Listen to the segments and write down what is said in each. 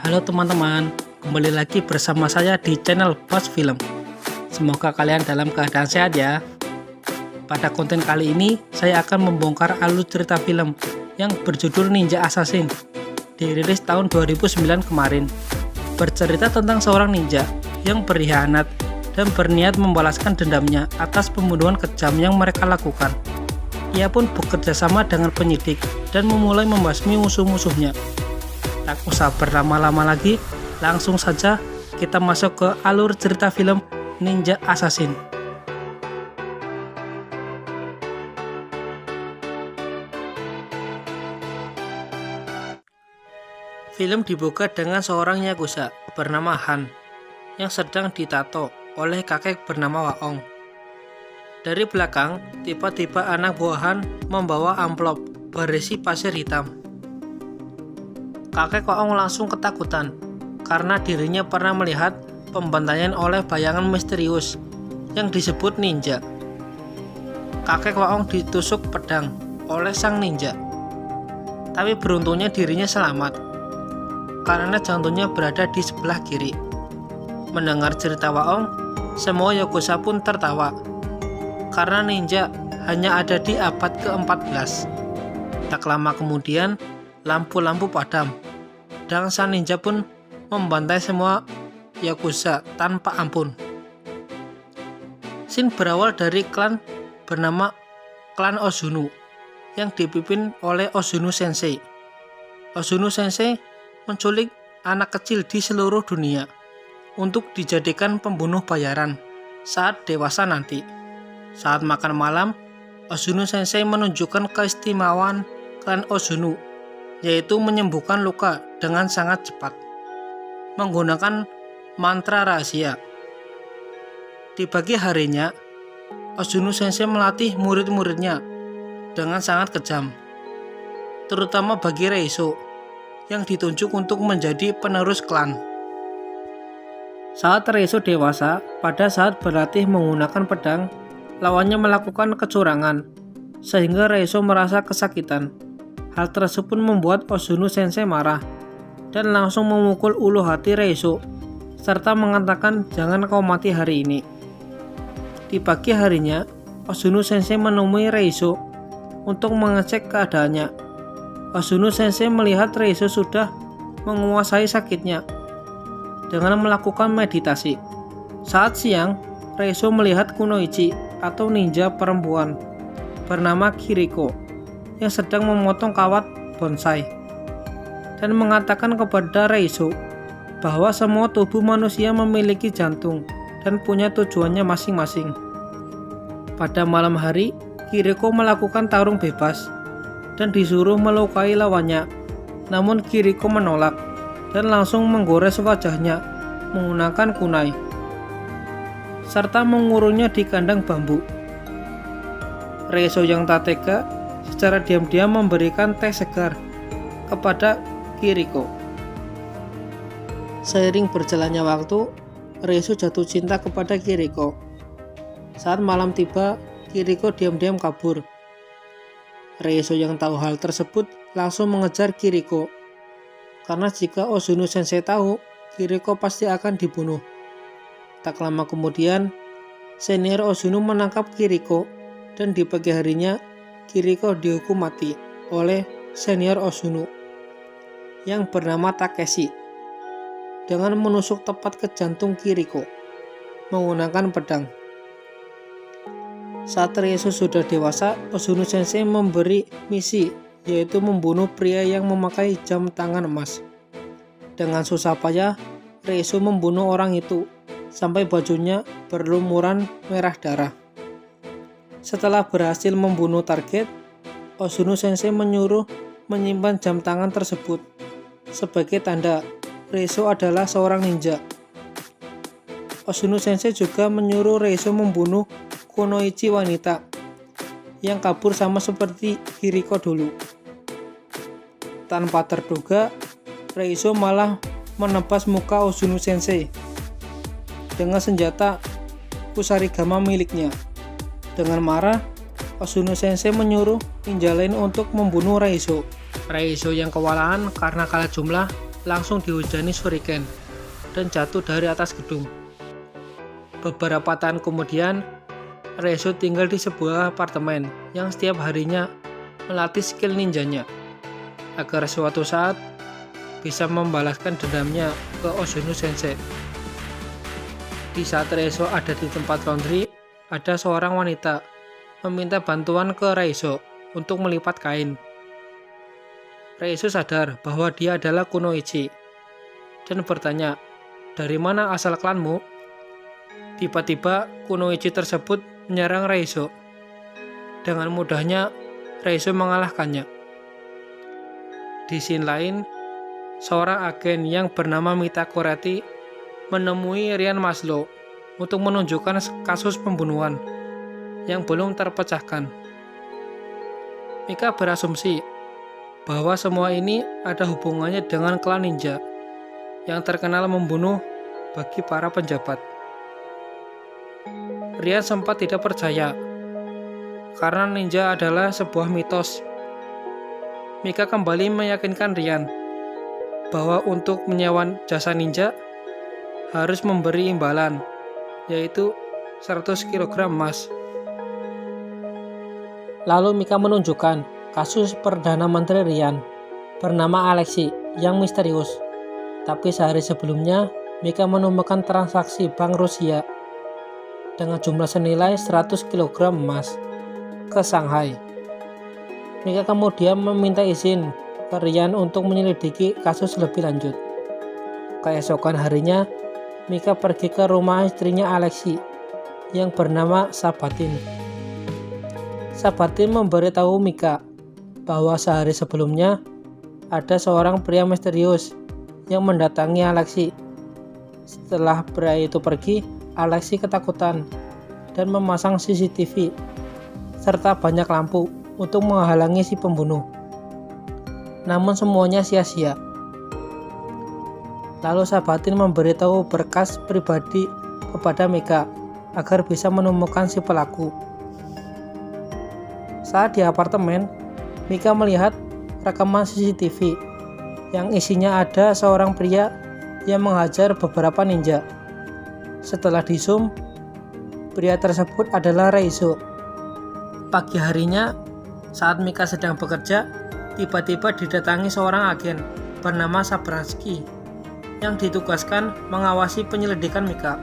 Halo teman-teman, kembali lagi bersama saya di channel Bos Film. Semoga kalian dalam keadaan sehat ya. Pada konten kali ini, saya akan membongkar alur cerita film yang berjudul Ninja Assassin, dirilis tahun 2009 kemarin. Bercerita tentang seorang ninja yang berkhianat dan berniat membalaskan dendamnya atas pembunuhan kejam yang mereka lakukan. Ia pun bekerja sama dengan penyidik dan memulai membasmi musuh-musuhnya. Tak usah berlama-lama lagi, langsung saja kita masuk ke alur cerita film Ninja Assassin. Film dibuka dengan seorang yakuza bernama Han yang sedang ditato oleh kakek bernama Waong. Dari belakang, tiba-tiba anak buah Han membawa amplop berisi pasir hitam. Kakek Waong langsung ketakutan karena dirinya pernah melihat pembantaian oleh bayangan misterius yang disebut ninja. Kakek Waong ditusuk pedang oleh sang ninja, tapi beruntungnya dirinya selamat karena jantungnya berada di sebelah kiri. Mendengar cerita Waong, semua yakuza pun tertawa karena ninja hanya ada di abad ke-14. Tak lama kemudian, lampu-lampu padam dan sang ninja pun membantai semua yakuza tanpa ampun. Scene berawal dari klan bernama Klan Ozunu yang dipimpin oleh Ozunu Sensei. Ozunu Sensei menculik anak kecil di seluruh dunia untuk dijadikan pembunuh bayaran saat dewasa nanti. Saat makan malam, Ozunu Sensei menunjukkan keistimewaan klan Ozunu, yaitu menyembuhkan luka dengan sangat cepat menggunakan mantra rahasia. Di pagi harinya, Ozunu Sensei melatih murid-muridnya dengan sangat kejam, terutama bagi Reiso yang ditunjuk untuk menjadi penerus klan. Saat Reiso dewasa, pada saat berlatih menggunakan pedang, lawannya melakukan kecurangan, sehingga Reiso merasa kesakitan. Hal tersebut membuat Ozunu Sensei marah dan langsung memukul ulu hati Reiso, serta mengatakan jangan kau mati hari ini. Di pagi harinya, Ozunu Sensei menemui Reiso untuk mengecek keadaannya. Ozunu Sensei melihat Reiso sudah menguasai sakitnya dengan melakukan meditasi. Saat siang, Reiso melihat kunoichi atau ninja perempuan bernama Kiriko yang sedang memotong kawat bonsai dan mengatakan kepada Reiso bahwa semua tubuh manusia memiliki jantung dan punya tujuannya masing-masing. Pada malam hari, Kiriko melakukan tarung bebas dan disuruh melukai lawannya, namun Kiriko menolak dan langsung menggores wajahnya menggunakan kunai serta mengurungnya di kandang bambu. Reiso yang tak tega secara diam-diam memberikan teh segar kepada Kiriko. Seiring berjalannya waktu, Reiso jatuh cinta kepada Kiriko. Saat malam tiba, Kiriko diam-diam kabur. Reiso yang tahu hal tersebut langsung mengejar Kiriko, karena jika Ozunu Sensei tahu, Kiriko pasti akan dibunuh. Tak lama kemudian, senior Ozunu menangkap Kiriko dan di pagi harinya, Kiriko dihukum mati oleh senior Ozunu yang bernama Takeshi dengan menusuk tepat ke jantung Kiriko menggunakan pedang. Saat Reiso sudah dewasa, Ozunu Sensei memberi misi, yaitu membunuh pria yang memakai jam tangan emas. Dengan susah payah, Reiso membunuh orang itu sampai bajunya berlumuran merah darah. Setelah berhasil membunuh target, Ozunu Sensei menyuruh menyimpan jam tangan tersebut sebagai tanda Reiso adalah seorang ninja. Ozunu Sensei juga menyuruh Reiso membunuh kunoichi wanita yang kabur sama seperti Kiriko dulu. Tanpa terduga, Reiso malah menebas muka Ozunu Sensei dengan senjata kusarigama miliknya. Dengan marah, Ozunu Sensei menyuruh ninja lain untuk membunuh Reiso. Reiso yang kewalahan karena kalah jumlah langsung dihujani shuriken dan jatuh dari atas gedung. Beberapa tahun kemudian, Reiso tinggal di sebuah apartemen yang setiap harinya melatih skill ninjanya agar suatu saat bisa membalaskan dendamnya ke Ozono Sensei. Di saat Reiso ada di tempat laundry, ada seorang wanita meminta bantuan ke Reiso untuk melipat kain. Reiso sadar bahwa dia adalah Kunoichi dan bertanya, "Dari mana asal klanmu?" Tiba-tiba Kunoichi tersebut menyerang Reiso. Dengan mudahnya Reiso mengalahkannya. Di scene lain, seorang agen yang bernama Mita Kurati menemui Ryan Maslow untuk menunjukkan kasus pembunuhan yang belum terpecahkan. Mika berasumsi bahwa semua ini ada hubungannya dengan klan ninja yang terkenal membunuh bagi para penjabat. Ryan sempat tidak percaya karena ninja adalah sebuah mitos. Mika kembali meyakinkan Ryan bahwa untuk menyewa jasa ninja harus memberi imbalan, yaitu 100 kg emas. Lalu Mika menunjukkan kasus Perdana Menteri Ryan bernama Alexei yang misterius. Tapi sehari sebelumnya, Mika menemukan transaksi bank Rusia dengan jumlah senilai 100 kg emas ke Shanghai. Mika kemudian meminta izin ke Ryan untuk menyelidiki kasus lebih lanjut. Keesokan harinya, Mika pergi ke rumah istrinya Alexei yang bernama Sabatin. Sabatin memberitahu Mika bahwa sehari sebelumnya ada seorang pria misterius yang mendatangi Alexei. Setelah pria itu pergi, Alexei ketakutan dan memasang CCTV serta banyak lampu untuk menghalangi si pembunuh. Namun semuanya sia-sia. Lalu Sabatin memberitahu berkas pribadi kepada Mika agar bisa menemukan si pelaku. Saat di apartemen, Mika melihat rekaman CCTV yang isinya ada seorang pria yang menghajar beberapa ninja. Setelah di zoom, pria tersebut adalah Reiso. Pagi harinya, saat Mika sedang bekerja, tiba-tiba didatangi seorang agen bernama Sabransky yang ditugaskan mengawasi penyelidikan Mika.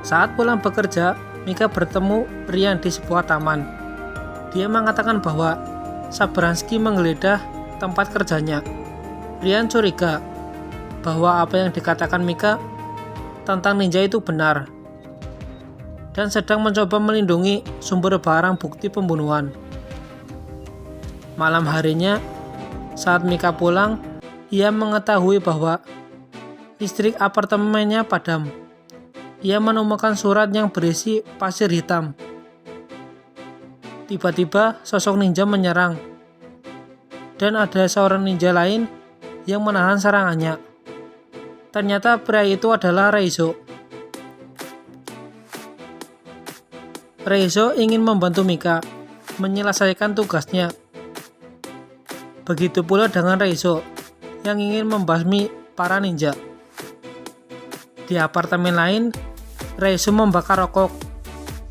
Saat pulang bekerja, Mika bertemu Ryan di sebuah taman. Dia mengatakan bahwa Sabransky menggeledah tempat kerjanya. Ryan curiga bahwa apa yang dikatakan Mika tentang ninja itu benar dan sedang mencoba melindungi sumber barang bukti pembunuhan. Malam harinya, saat Mika pulang, ia mengetahui bahwa listrik apartemennya padam. Ia menemukan surat yang berisi pasir hitam. Tiba-tiba sosok ninja menyerang dan ada seorang ninja lain yang menahan serangannya. Ternyata pria itu adalah Reiso. Reiso ingin membantu Mika menyelesaikan tugasnya. Begitu pula dengan Reiso yang ingin membasmi para ninja. Di apartemen lain, Reiso membakar rokok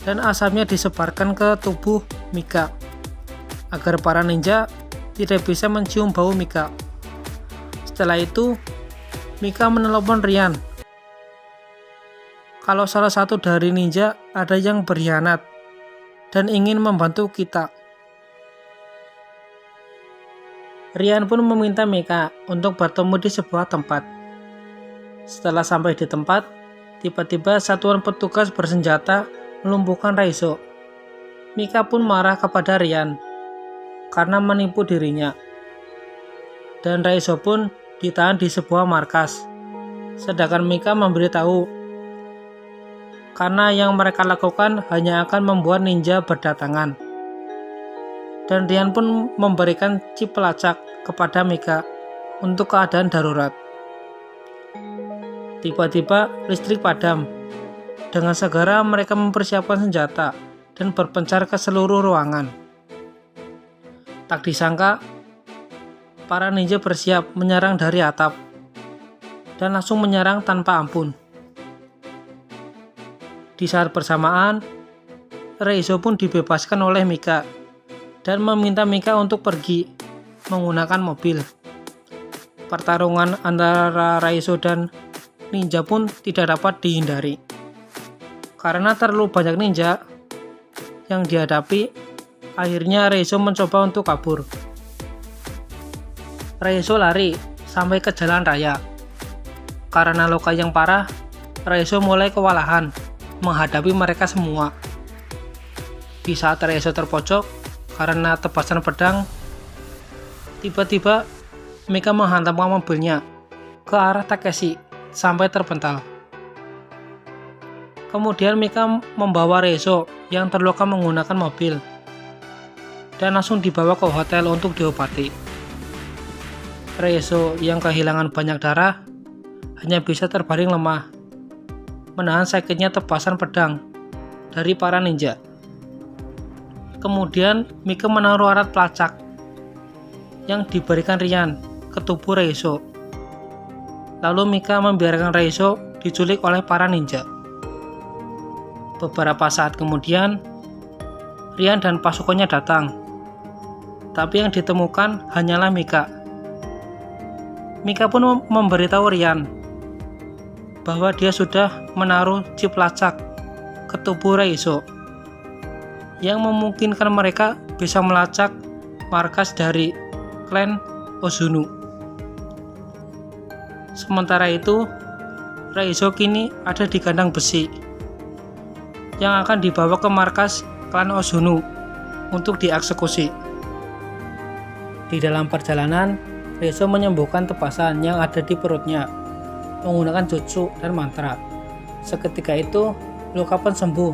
dan asapnya disebarkan ke tubuh Mika agar para ninja tidak bisa mencium bau Mika. Setelah itu, Mika menelepon Ryan kalau salah satu dari ninja ada yang berkhianat dan ingin membantu kita. Ryan pun meminta Mika untuk bertemu di sebuah tempat. Setelah sampai di tempat, tiba-tiba satuan petugas bersenjata melumpuhkan Reiso. Mika pun marah kepada Ryan karena menipu dirinya. Dan Reiso pun ditahan di sebuah markas. Sedangkan Mika memberitahu karena yang mereka lakukan hanya akan membuat ninja berdatangan. Dan Ryan pun memberikan chip pelacak kepada Mika untuk keadaan darurat. Tiba-tiba listrik padam. Dengan segera mereka mempersiapkan senjata dan berpencar ke seluruh ruangan. Tak disangka, para ninja bersiap menyerang dari atap dan langsung menyerang tanpa ampun. Di saat bersamaan, Reizo pun dibebaskan oleh Mika dan meminta Mika untuk pergi menggunakan mobil. Pertarungan antara Reizo dan ninja pun tidak dapat dihindari. Karena terlalu banyak ninja yang dihadapi, akhirnya Reizo mencoba untuk kabur. Reizo lari sampai ke jalan raya. Karena luka yang parah, Reizo mulai kewalahan menghadapi mereka semua. Di saat Reizo terpojok karena tebasan pedang, tiba-tiba Mika menghantamkan mobilnya ke arah Takeshi sampai terpental. Kemudian Mika membawa Reizo yang terluka menggunakan mobil dan langsung dibawa ke hotel untuk diobati. Reizo yang kehilangan banyak darah hanya bisa terbaring lemah, menahan sakitnya tebasan pedang dari para ninja. Kemudian Mika menaruh alat pelacak yang diberikan Rian ke tubuh Reizo. Lalu Mika membiarkan Reizo diculik oleh para ninja. Beberapa saat kemudian, Rian dan pasukannya datang. Tapi yang ditemukan hanyalah Mika. Mika pun memberitahu Rian bahwa dia sudah menaruh chip lacak ke tubuh Reizo yang memungkinkan mereka bisa melacak markas dari klan Ozunu. Sementara itu, Reizo kini ada di kandang besi yang akan dibawa ke markas klan Ozunu untuk dieksekusi. Di dalam perjalanan, Reizo menyembuhkan tebasan yang ada di perutnya menggunakan jutsu dan mantra. Seketika itu, luka pun sembuh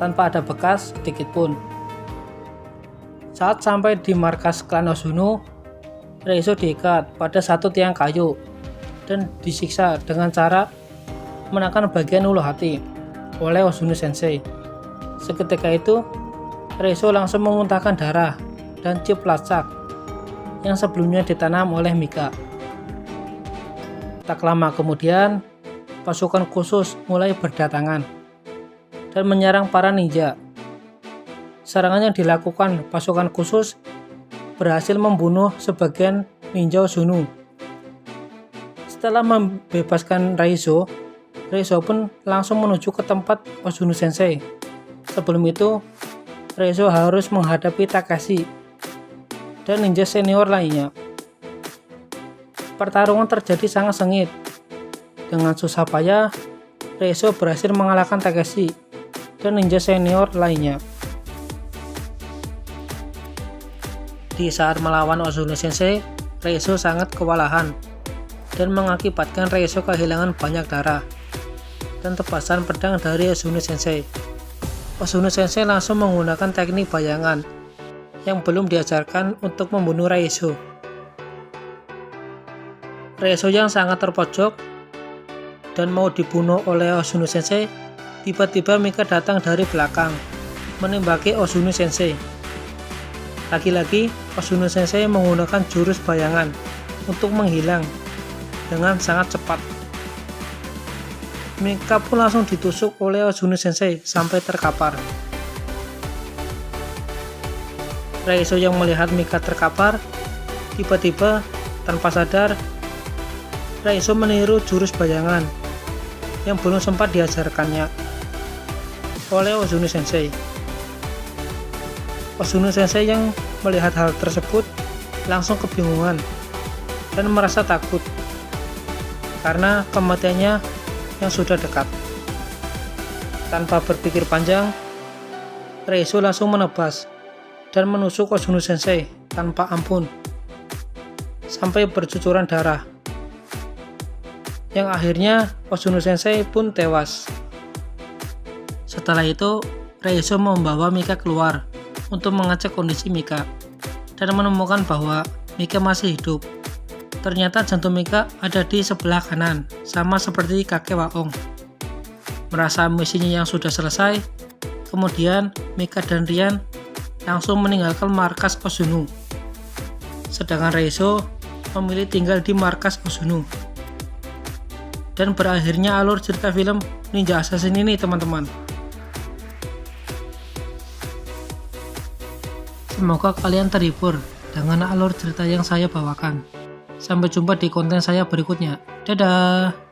tanpa ada bekas sedikit pun. Saat sampai di markas klan Ozunu, Reizo diikat pada satu tiang kayu dan disiksa dengan cara menekan bagian ulu hati oleh Ozunu Sensei. Seketika itu, Reizo langsung memuntahkan darah dan chip lacak yang sebelumnya ditanam oleh Mika. Tak lama kemudian, pasukan khusus mulai berdatangan dan menyerang para ninja. Serangan yang dilakukan pasukan khusus berhasil membunuh sebagian ninja Ozunu. Setelah membebaskan Reizo, Reizo pun langsung menuju ke tempat Ozunu Sensei. Sebelum itu, Reizo harus menghadapi Takashi dan ninja senior lainnya. Pertarungan terjadi sangat sengit. Dengan susah payah, Reizo berhasil mengalahkan Takeshi dan ninja senior lainnya. Di saat melawan Ozunu Sensei, Reizo sangat kewalahan dan mengakibatkan Reizo kehilangan banyak darah dan tebasan pedang dari Ozunu Sensei. Ozunu Sensei langsung menggunakan teknik bayangan yang belum diajarkan untuk membunuh Reizo. Reizo yang sangat terpojok dan mau dibunuh oleh Ozunu Sensei, tiba-tiba Mika datang dari belakang menembaki Ozunu Sensei. Lagi-lagi Ozunu Sensei menggunakan jurus bayangan untuk menghilang dengan sangat cepat. Mika pun langsung ditusuk oleh Ozunu Sensei sampai terkapar. Reizo yang melihat Mika terkapar, tiba-tiba tanpa sadar Reizo meniru jurus bayangan yang belum sempat diajarkannya oleh Ozunu Sensei. Ozunu Sensei yang melihat hal tersebut langsung kebingungan dan merasa takut karena kematiannya yang sudah dekat. Tanpa berpikir panjang, Reizo langsung menebas dan menusuk Ozunu Sensei tanpa ampun sampai bercucuran darah, yang akhirnya Ozunu Sensei pun tewas. Setelah itu, Reizo membawa Mika keluar untuk mengecek kondisi Mika dan menemukan bahwa Mika masih hidup. Ternyata jantung Mika ada di sebelah kanan, sama seperti kakek Waong. Merasa misinya yang sudah selesai, kemudian Mika dan Rian langsung meninggalkan markas Ozunu. sedangkan Reiso memilih tinggal di markas Ozono. Dan berakhirnya alur cerita film Ninja Assassin ini, teman-teman. Semoga kalian terhibur dengan alur cerita yang saya bawakan. Sampai jumpa di konten saya berikutnya. Dadah!